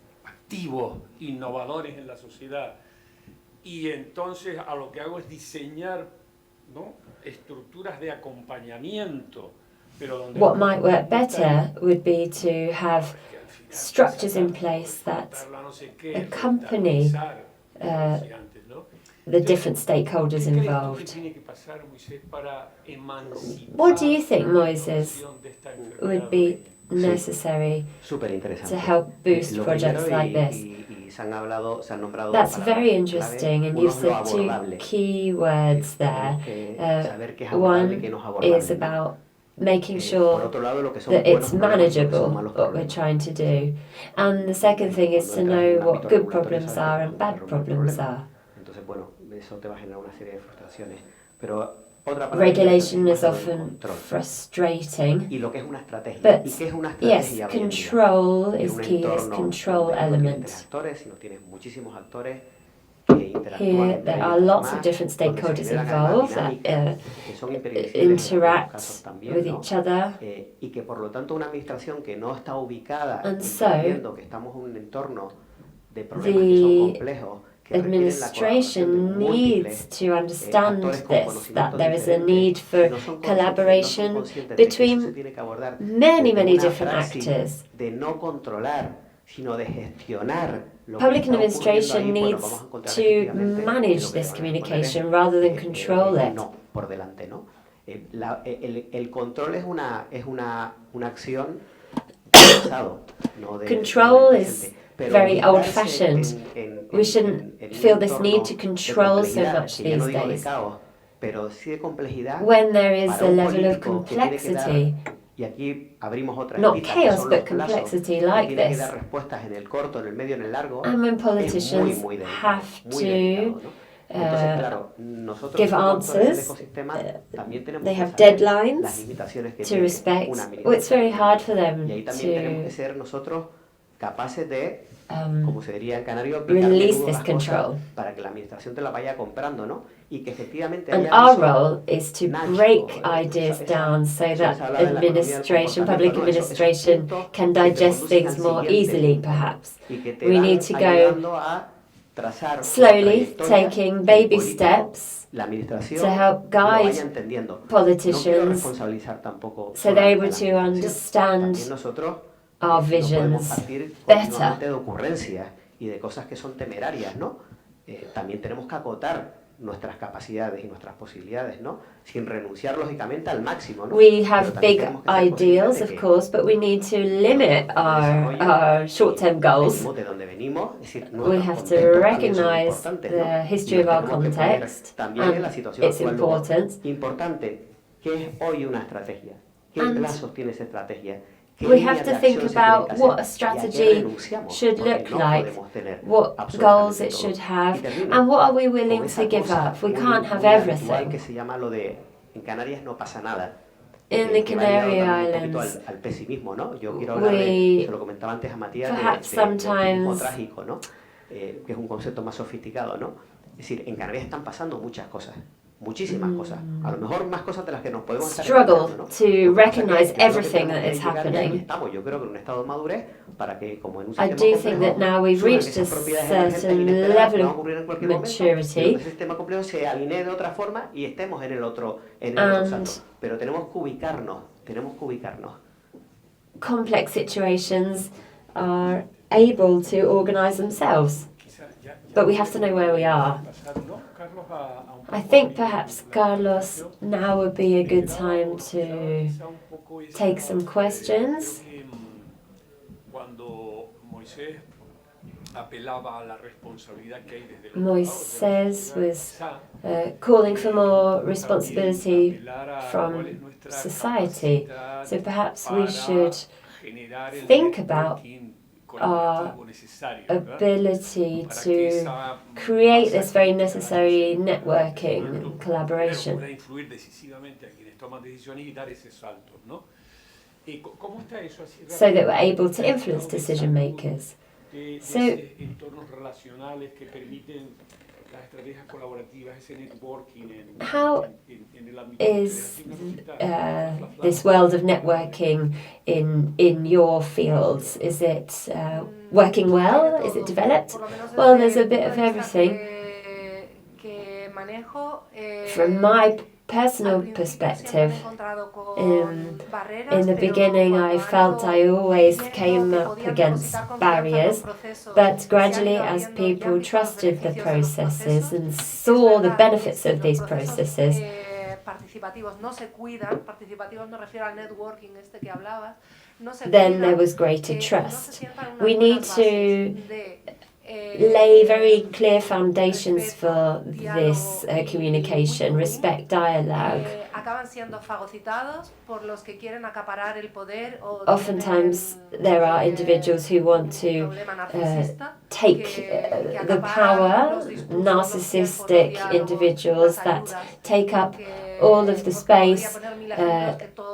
What might work better would be to have structures in place that accompany the different stakeholders involved. What do you think, Moises, would be necessary to help boost projects like this? That's very interesting, and you've said two key words there. One is about making sure that it's manageable, what we're trying to do. And the second thing is to know what good problems are and bad problems are. Regulation is often frustrating, but yes, control is key, this control element. Here there are lots of different stakeholders involved that interact with each other, and so the administration needs to understand this, that there is a need for collaboration between many different actors. Public administration needs to manage this communication rather than control it. Control is very old-fashioned. We shouldn't feel this need to control so much these days. When there is a level of complexity, not chaos but complexity like this, and when politicians have to give answers, they have deadlines to respect. Well, it's very hard for them to release this control. And our role is to break ideas down so that public administration can digest things more easily, perhaps. We need to go slowly, taking baby steps to help guide politicians so they're able to understand our visions better. nuestras capacidades y nuestras posibilidades, ¿no? Sin renunciar lógicamente al máximo, ¿no? We have big ideals, of course, but we need to limit our short-term goals. De donde venimos, es decir, we have to recognize the history of our context and its importance. Importante, ¿qué es hoy una estrategia? ¿Qué plazos tiene esa estrategia? We have to think about what a strategy should look like, what goals it should have, and what are we willing to give up. We can't have everything. En Canarias no pasa nada. In the Canary Islands, al pesimismo, ¿no? Yo quiero hablarle, se lo comentaba antes a Matías, de trágico, ¿no? Que es un concepto más sofisticado, ¿no? Es decir, en Canarias están pasando muchas cosas. Muchísimas cosas. A lo mejor más cosas de las que nos podemos struggle to recognize everything that is happening. Yo creo que en un estado de madurez para que, como en un I do think that now we've reached a certain level of maturity. El sistema complejo se alinee de otra forma y estemos en el otro salto. Pero tenemos que ubicarnos. Complex situations are able to organize themselves. But we have to know where we are. I think perhaps, Carlos, now would be a good time to take some questions. Moisés was calling for more responsibility from society. So perhaps we should think about our ability to create this very necessary networking and collaboration. So that we're able to influence decision makers. So, how is this world of networking in your fields? Is it working well? Is it developed? Well, there's a bit of everything. From my personal perspective, in the beginning I felt I always came up against barriers, but gradually as people trusted the processes and saw the benefits of these processes, then there was greater trust. We need to lay very clear foundations for this communication, respect dialogue. Oftentimes there are individuals who want to take the power, narcissistic individuals that take up all of the space,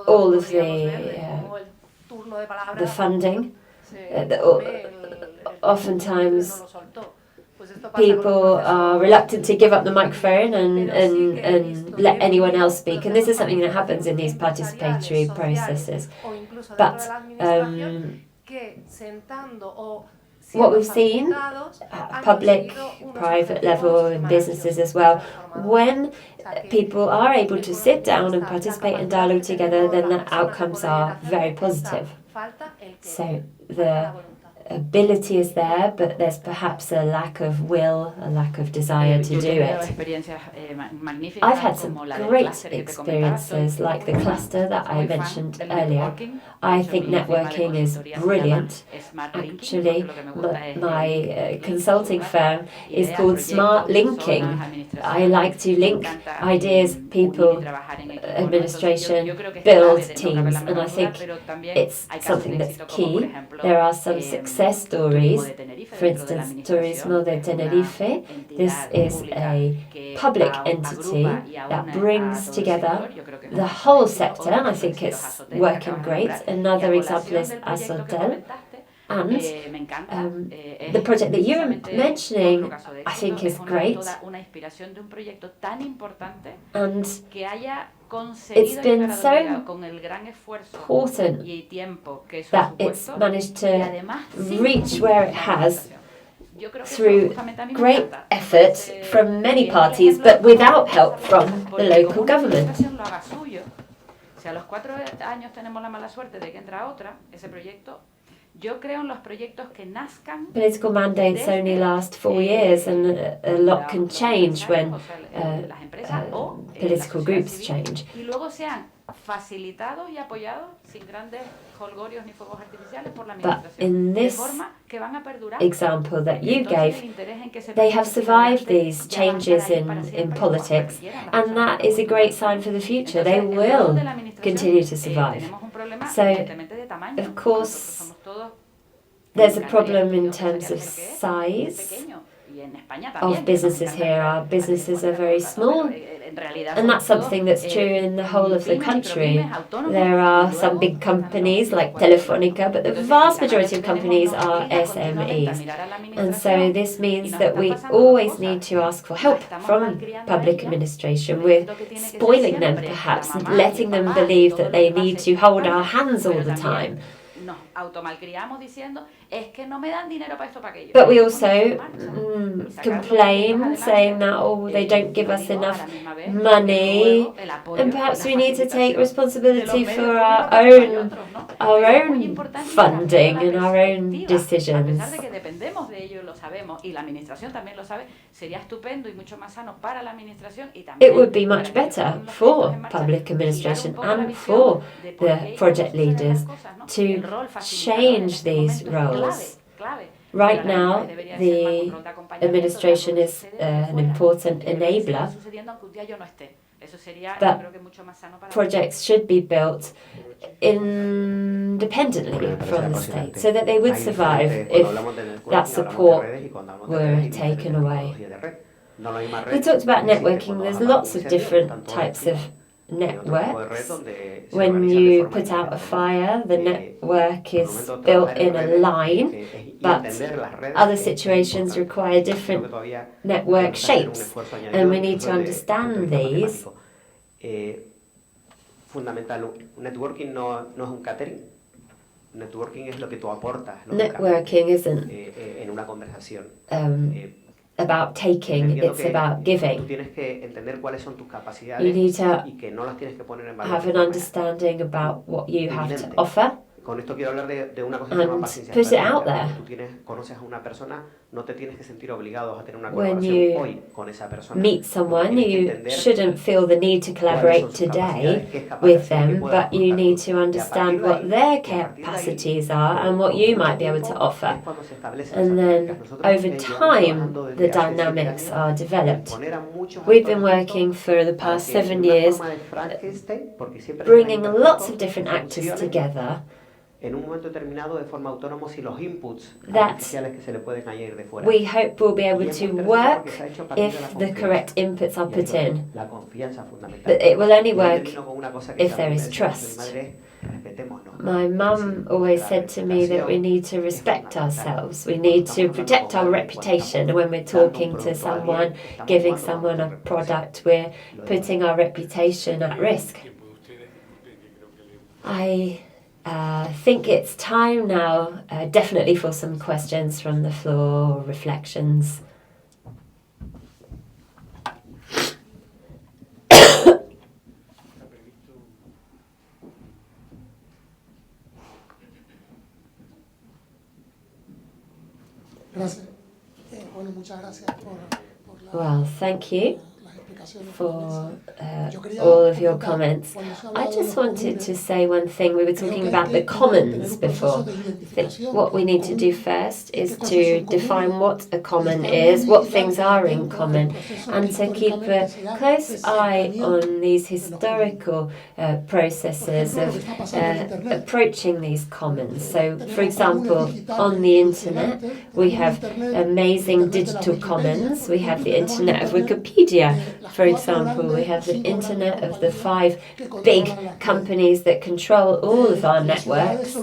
all of the funding. Oftentimes people are reluctant to give up the microphone and let anyone else speak, and this is something that happens in these participatory processes. But what we've seen at public, private level, in businesses as well, when people are able to sit down and participate in dialogue together, then the outcomes are very positive. So the ability is there, but there's perhaps a lack of will, a lack of desire to do it. I've had some great experiences, like the cluster that I mentioned earlier. I think networking is brilliant. Actually, my consulting firm is called Smart Linking. I like to link ideas, people, administration, build teams, and I think it's something that's key. There are some success stories, for instance, Turismo de Tenerife. This is a public entity that brings together the whole sector, and I think it's working great. Another example is Azotel. And the project that you're mentioning, I think, is great. And it's been so important that it's managed to reach where it has through great effort from many parties, but without help from the local government. Political mandates only last 4 years, and a lot can change when political groups change. But in this example that you gave, they have survived these changes in politics, and that is a great sign for the future. They will continue to survive. So, of course, there's a problem in terms of size of businesses here. Our businesses are very small, and that's something that's true in the whole of the country. There are some big companies like Telefónica, but the vast majority of companies are SMEs. And so this means that we always need to ask for help from public administration. We're spoiling them, perhaps, letting them believe that they need to hold our hands all the time. But we also complain, saying that, oh, they don't give us enough money, and perhaps we need to take responsibility for our own funding and our own decisions. It would be much better for public administration and for the project leaders to change these roles. Right now, the administration is an important enabler, but projects should be built independently from the state so that they would survive if that support were taken away. We talked about networking. There's lots of different types of networks. When you put out a fire, the network is built in a line, but other situations require different network shapes, and we need to understand these. Networking isn't about taking, it's about giving. You need to have an understanding about what you have to offer and put it out there. When you meet someone, you shouldn't feel the need to collaborate today with them, but you need to understand what their capacities are and what you might be able to offer. And then over time, the dynamics are developed. We've been working for the past 7 years, bringing lots of different actors together that we hope will be able to work if the correct inputs are put in. But it will only work if there is trust. My mum always said to me that we need to respect ourselves. We need to protect our reputation. When we're talking to someone, giving someone a product, we're putting our reputation at risk. I think it's time now, definitely for some questions from the floor, reflections. Well, thank you for all of your comments. I just wanted to say one thing. We were talking about the commons before. I think what we need to do first is to define what a common is, what things are in common, and to keep a close eye on these historical processes of approaching these commons. So, for example, on the internet, we have amazing digital commons. We have the internet of Wikipedia. For example, we have the internet of the 5 big companies that control all of our networks.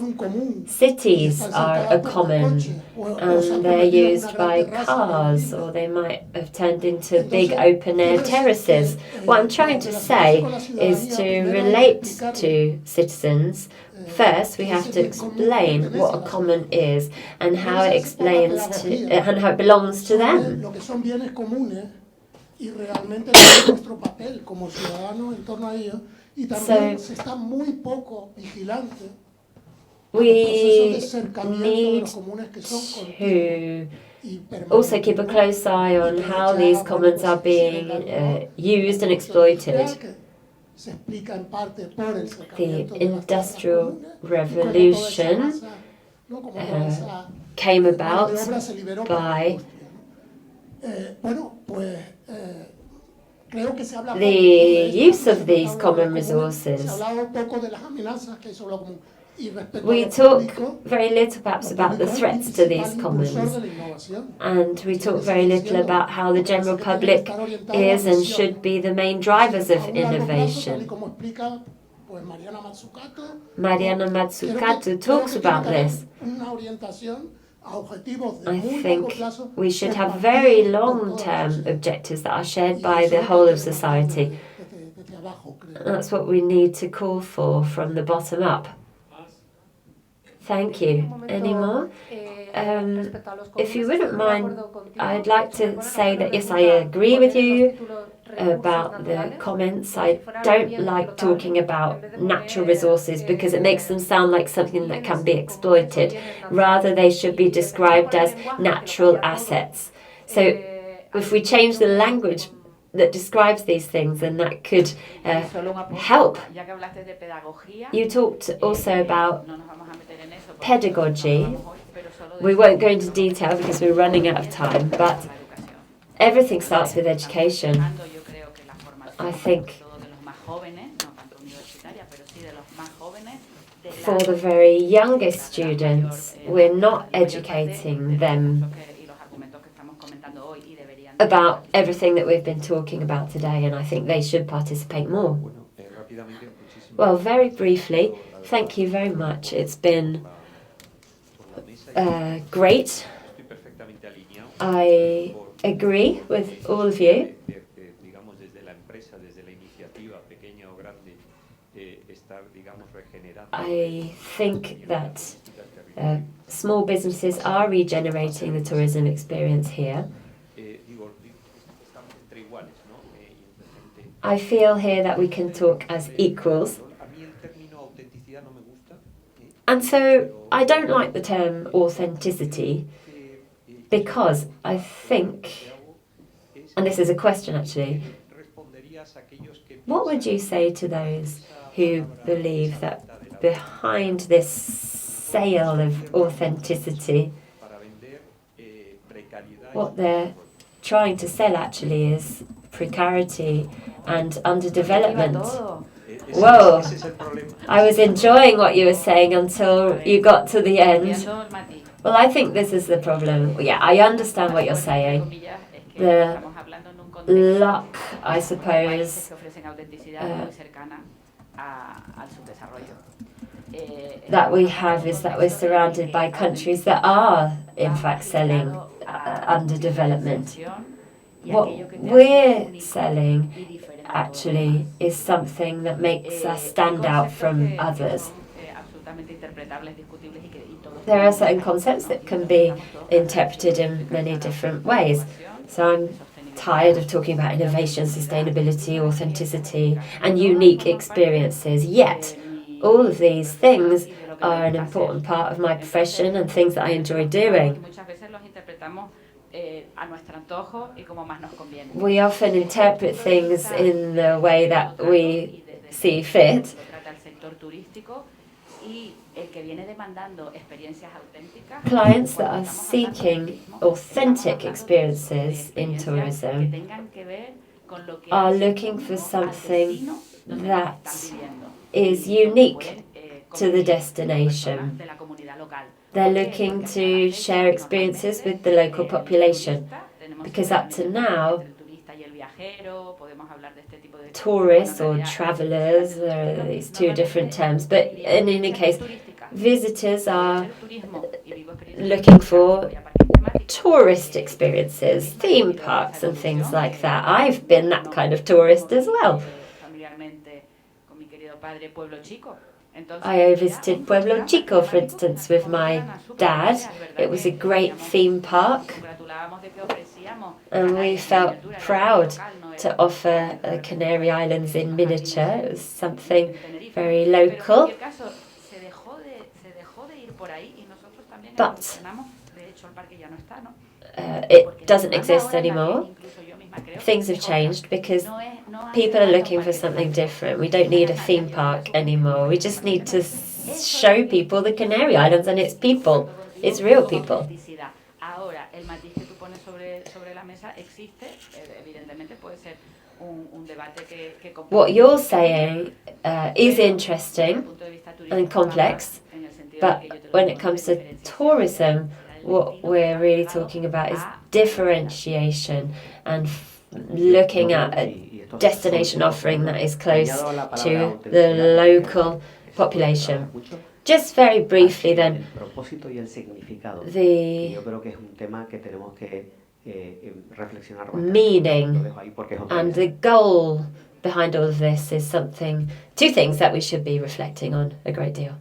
Cities are a common, and they're used by cars, or they might have turned into big open-air terraces. What I'm trying to say is to relate to citizens. First, we have to explain what a common is and how it explains to and how it belongs to them. So, We need to also keep a close eye on how these commons are being used and exploited. The Industrial Revolution came about by the use of these common resources. We talk very little perhaps about the threats to these commons, and we talk very little about how the general public is and should be the main drivers of innovation. Mariana Mazzucato talks about this. I think we should have very long-term objectives that are shared by the whole of society. That's what we need to call for from the bottom up. Thank you. Any more? If you wouldn't mind, I'd like to say that yes, I agree with you about the comments. I don't like talking about natural resources because it makes them sound like something that can be exploited. Rather, they should be described as natural assets. So if we change the language that describes these things, and that could help. You talked also about pedagogy. We won't go into detail because we're running out of time, but everything starts with education. I think for the very youngest students, we're not educating them about everything that we've been talking about today, and I think they should participate more. Well, very briefly, thank you very much. It's been great. I agree with all of you. I think that small businesses are regenerating the tourism experience here. I feel here that we can talk as equals. And so I don't like the term authenticity because I think, and this is a question actually, what would you say to those who believe that behind this sale of authenticity, what they're trying to sell actually is precarity and underdevelopment? Whoa, I was enjoying what you were saying until you got to the end. Well, I think this is the problem. Yeah, I understand what you're saying. The luck, I suppose, that we have is that we're surrounded by countries that are, in fact, selling underdevelopment. What we're selling actually is something that makes us stand out from others. There are certain concepts that can be interpreted in many different ways. So I'm tired of talking about innovation, sustainability, authenticity, and unique experiences. Yet, all of these things are an important part of my profession and things that I enjoy doing. We often interpret things in the way that we see fit. Clients that are seeking authentic experiences in tourism are looking for something that is unique to the destination. They're looking to share experiences with the local population, because up to now, tourists or travellers, there are these two different terms, but in any case, visitors are looking for tourist experiences, theme parks and things like that. I've been that kind of tourist as well. I visited Pueblo Chico, for instance, with my dad. It was a great theme park, and we felt proud to offer the Canary Islands in miniature. It was something very local. but it doesn't exist anymore. Things have changed because people are looking for something different. We don't need a theme park anymore. We just need to show people the Canary Islands and its people. It's real people. What you're saying is interesting and complex, but when it comes to tourism, what we're really talking about is differentiation and looking at a destination offering that is close to the local population. Just very briefly then, the meaning and the goal behind all of this is two things that we should be reflecting on a great deal.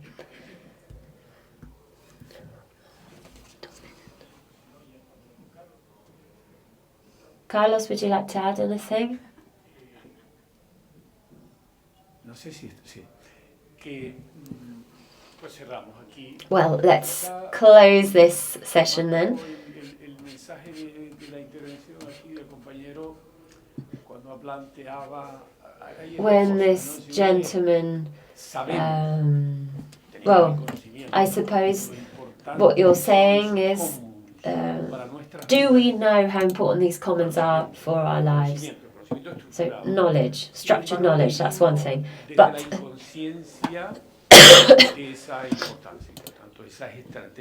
Carlos, would you like to add anything? Well, let's close this session then. When this gentleman, well, I suppose what you're saying is, do we know how important these commons are for our lives? So knowledge, structured knowledge, that's one thing. But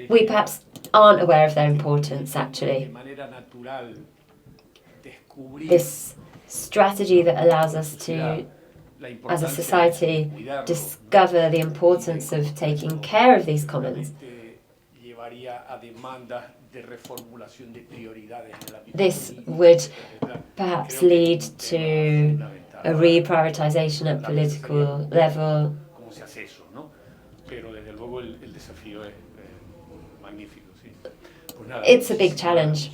we perhaps aren't aware of their importance, actually. This strategy that allows us to, as a society, discover the importance of taking care of these commons. This would perhaps lead to a reprioritization at political level. It's a big challenge.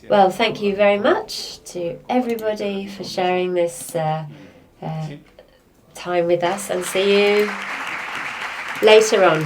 Well, thank you very much to everybody for sharing this time with us, and see you later on.